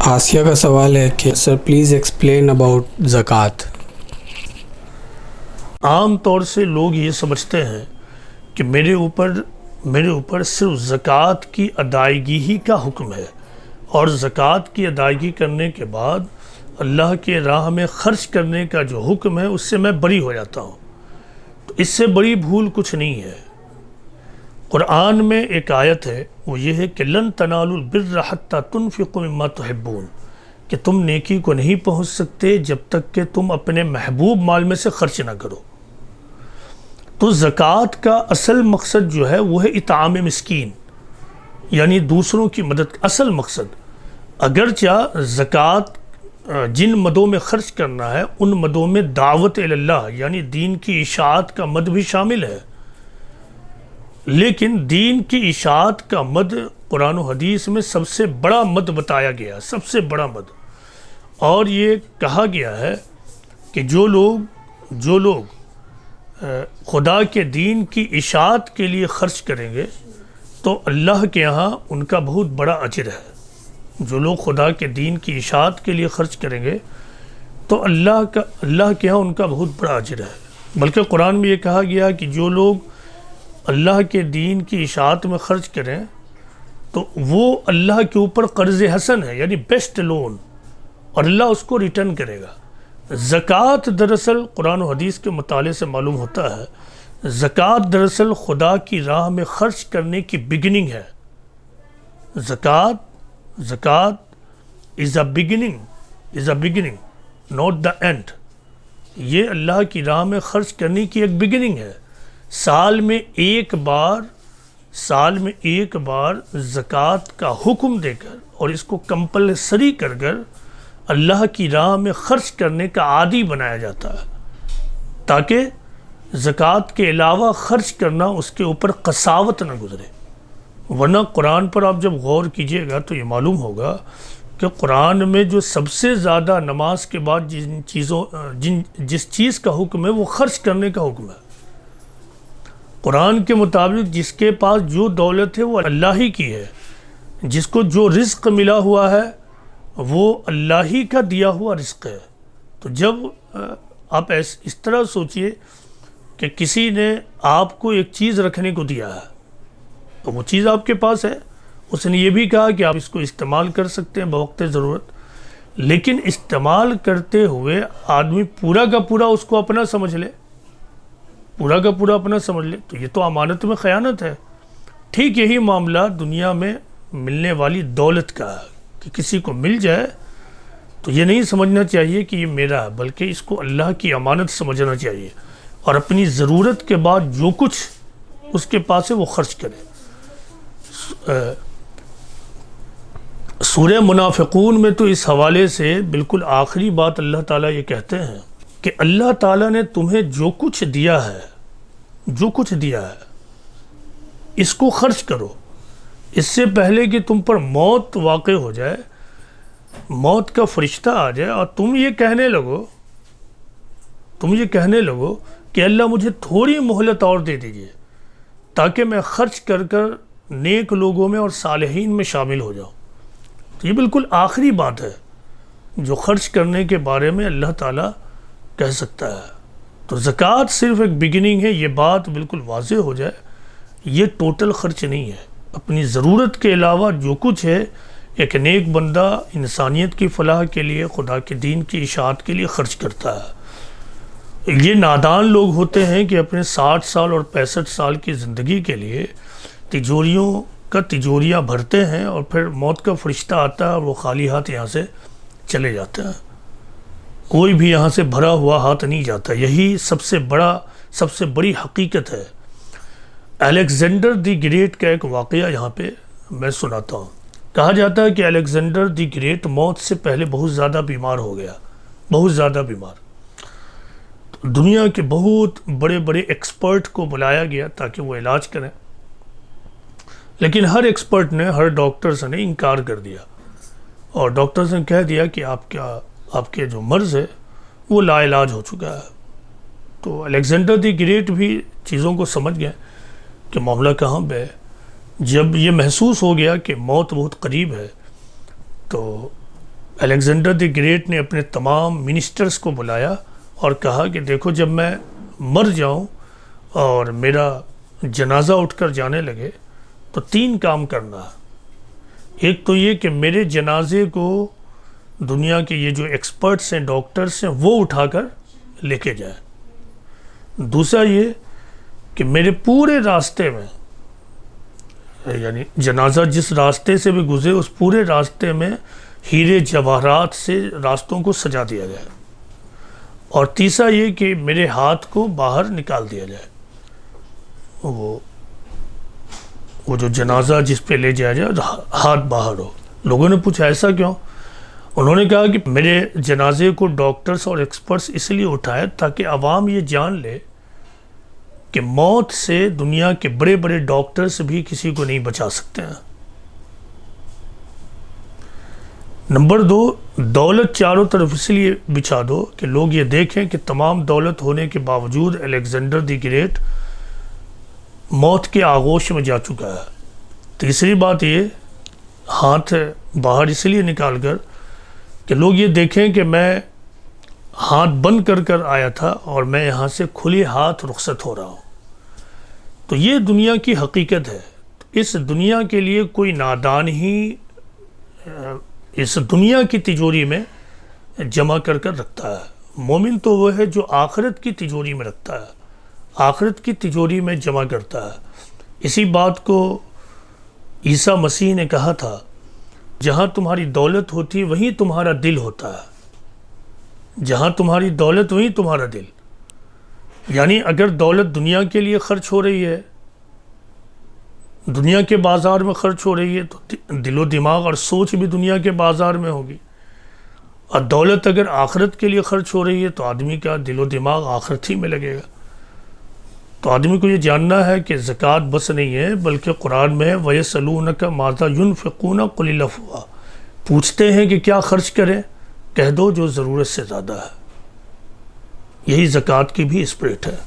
آسیہ کا سوال ہے کہ سر پلیز ایکسپلین اباؤٹ زکوٰۃ۔ عام طور سے لوگ یہ سمجھتے ہیں کہ میرے اوپر صرف زکوٰۃ کی ادائیگی ہی کا حکم ہے، اور زکوٰۃ کی ادائیگی کرنے کے بعد اللہ کے راہ میں خرچ کرنے کا جو حکم ہے اس سے میں بری ہو جاتا ہوں۔ تو اس سے بڑی بھول کچھ نہیں ہے۔ قرآن میں ایک آیت ہے، وہ یہ ہے کہ لن تنالوا البر حتی تنفقوا مما تحبون، کہ تم نیکی کو نہیں پہنچ سکتے جب تک کہ تم اپنے محبوب مال میں سے خرچ نہ کرو۔ تو زکوٰۃ کا اصل مقصد جو ہے وہ ہے اطعام مسکین، یعنی دوسروں کی مدد۔ اصل مقصد، اگرچہ زکوٰۃ جن مدوں میں خرچ کرنا ہے ان مدوں میں دعوت اللہ یعنی دین کی اشاعت کا مد بھی شامل ہے، لیکن دین کی اشاعت کا مد قرآن و حدیث میں سب سے بڑا مد بتایا گیا، سب سے بڑا مد۔ اور یہ کہا گیا ہے کہ جو لوگ خدا کے دین کی اشاعت کے لیے خرچ کریں گے تو اللہ کے ہاں ان کا بہت بڑا اجر ہے۔ جو لوگ خدا کے دین کی اشاعت کے لیے خرچ کریں گے تو اللہ کے ہاں ان کا بہت بڑا اجر ہے۔ بلکہ قرآن میں یہ کہا گیا کہ جو لوگ اللہ کے دین کی اشاعت میں خرچ کریں تو وہ اللہ کے اوپر قرض حسن ہے، یعنی بیسٹ لون، اور اللہ اس کو ریٹرن کرے گا۔ زکوٰۃ دراصل قرآن و حدیث کے مطالعے سے معلوم ہوتا ہے، زکوٰۃ دراصل خدا کی راہ میں خرچ کرنے کی بگننگ ہے۔ زکوٰۃ is a beginning not the end۔ یہ اللہ کی راہ میں خرچ کرنے کی ایک بگننگ ہے۔ سال میں ایک بار زکوٰۃ کا حکم دے کر اور اس کو کمپلسری کر اللہ کی راہ میں خرچ کرنے کا عادی بنایا جاتا ہے، تاکہ زکوٰۃ کے علاوہ خرچ کرنا اس کے اوپر قساوت نہ گزرے۔ ورنہ قرآن پر آپ جب غور کیجئے گا تو یہ معلوم ہوگا کہ قرآن میں جو سب سے زیادہ نماز کے بعد جس چیز کا حکم ہے وہ خرچ کرنے کا حکم ہے۔ قرآن کے مطابق جس کے پاس جو دولت ہے وہ اللہ ہی کی ہے، جس کو جو رزق ملا ہوا ہے وہ اللہ ہی کا دیا ہوا رزق ہے۔ تو جب آپ اس طرح سوچئے کہ کسی نے آپ کو ایک چیز رکھنے کو دیا ہے تو وہ چیز آپ کے پاس ہے، اس نے یہ بھی کہا کہ آپ اس کو استعمال کر سکتے ہیں بوقت ضرورت، لیکن استعمال کرتے ہوئے آدمی پورا کا پورا اس کو اپنا سمجھ لے، تو یہ تو امانت میں خیانت ہے۔ ٹھیک یہی معاملہ دنیا میں ملنے والی دولت کا ہے کہ کسی کو مل جائے تو یہ نہیں سمجھنا چاہیے کہ یہ میرا ہے، بلکہ اس کو اللہ کی امانت سمجھنا چاہیے، اور اپنی ضرورت کے بعد جو کچھ اس کے پاس ہے وہ خرچ کرے۔ سورہ منافقون میں تو اس حوالے سے بالکل آخری بات اللہ تعالیٰ یہ کہتے ہیں کہ اللہ تعالیٰ نے تمہیں جو کچھ دیا ہے اس کو خرچ کرو، اس سے پہلے کہ تم پر موت واقع ہو جائے، موت کا فرشتہ آ جائے اور تم یہ کہنے لگو کہ اللہ مجھے تھوڑی مہلت اور دے دیجئے تاکہ میں خرچ کر نیک لوگوں میں اور صالحین میں شامل ہو جاؤں۔ تو یہ بالکل آخری بات ہے جو خرچ کرنے کے بارے میں اللہ تعالیٰ کہہ سکتا ہے۔ تو زکوٰۃ صرف ایک بگننگ ہے، یہ بات بالکل واضح ہو جائے، یہ ٹوٹل خرچ نہیں ہے۔ اپنی ضرورت کے علاوہ جو کچھ ہے ایک نیک بندہ انسانیت کی فلاح کے لیے، خدا کے دین کی اشاعت کے لیے خرچ کرتا ہے۔ یہ نادان لوگ ہوتے ہیں کہ اپنے 60 سال اور 65 سال کی زندگی کے لیے تجوریاں بھرتے ہیں، اور پھر موت کا فرشتہ آتا ہے اور وہ خالی ہاتھ یہاں سے چلے جاتے ہیں۔ کوئی بھی یہاں سے بھرا ہوا ہاتھ نہیں جاتا۔ یہی سب سے بڑی حقیقت ہے۔ الیگزینڈر دی گریٹ کا ایک واقعہ یہاں پہ میں سناتا ہوں۔ کہا جاتا ہے کہ الیگزینڈر دی گریٹ موت سے پہلے بہت زیادہ بیمار ہو گیا، دنیا کے بہت بڑے بڑے ایکسپرٹ کو بلایا گیا تاکہ وہ علاج کریں، لیکن ہر ایکسپرٹ نے، ہر ڈاکٹرز نے انکار کر دیا، اور ڈاکٹرز نے کہہ دیا کہ آپ کے جو مرض ہے وہ لا علاج ہو چکا ہے۔ تو الیگزینڈر دی گریٹ بھی چیزوں کو سمجھ گئے کہ معاملہ کہاں پہ ہے۔ جب یہ محسوس ہو گیا کہ موت بہت قریب ہے تو الیگزینڈر دی گریٹ نے اپنے تمام منسٹرز کو بلایا اور کہا کہ دیکھو جب میں مر جاؤں اور میرا جنازہ اٹھ کر جانے لگے تو 3 کام کرنا ہے۔ ایک تو یہ کہ میرے جنازے کو دنیا کے یہ جو ایکسپرٹس ہیں، ڈاکٹرس ہیں، وہ اٹھا کر لے کے جائیں۔ دوسرا یہ کہ میرے پورے راستے میں، یعنی جنازہ جس راستے سے بھی گزرے اس پورے راستے میں ہیرے جواہرات سے راستوں کو سجا دیا جائے۔ اور تیسرا یہ کہ میرے ہاتھ کو باہر نکال دیا جائے، وہ جو جنازہ جس پہ لے جایا جائے ہاتھ باہر ہو۔ لوگوں نے پوچھا ایسا کیوں؟ انہوں نے کہا کہ میرے جنازے کو ڈاکٹرز اور ایکسپرٹس اس لیے اٹھائے تاکہ عوام یہ جان لے کہ موت سے دنیا کے بڑے بڑے ڈاکٹرز بھی کسی کو نہیں بچا سکتے ہیں۔ نمبر 2، دولت چاروں طرف اس لیے بچھا دو کہ لوگ یہ دیکھیں کہ تمام دولت ہونے کے باوجود الیگزینڈر دی گریٹ موت کے آغوش میں جا چکا ہے۔ تیسری بات یہ، ہاتھ باہر اس لیے نکال کر کہ لوگ یہ دیکھیں کہ میں ہاتھ بند کر آیا تھا اور میں یہاں سے کھلے ہاتھ رخصت ہو رہا ہوں۔ تو یہ دنیا کی حقیقت ہے۔ اس دنیا کے لیے کوئی نادان ہی اس دنیا کی تجوری میں جمع کر رکھتا ہے۔ مومن تو وہ ہے جو آخرت کی تجوری میں رکھتا ہے، آخرت کی تجوری میں جمع کرتا ہے۔ اسی بات کو عیسیٰ مسیح نے کہا تھا، جہاں تمہاری دولت ہوتی وہیں تمہارا دل ہوتا ہے، جہاں تمہاری دولت وہیں تمہارا دل۔ یعنی اگر دولت دنیا کے لیے خرچ ہو رہی ہے، دنیا کے بازار میں خرچ ہو رہی ہے، تو دل و دماغ اور سوچ بھی دنیا کے بازار میں ہوگی۔ اور دولت اگر آخرت کے لیے خرچ ہو رہی ہے تو آدمی کا دل و دماغ آخرت ہی میں لگے گا۔ تو آدمی کو یہ جاننا ہے کہ زکوٰۃ بس نہیں ہے، بلکہ قرآن میں وَيَسْأَلُونَكَ مَاذَا يُنْفِقُونَ قُلِ الْعَفْوَ، پوچھتے ہیں کہ کیا خرچ کریں، کہہ دو جو ضرورت سے زیادہ ہے۔ یہی زکوٰۃ کی بھی اسپرٹ ہے۔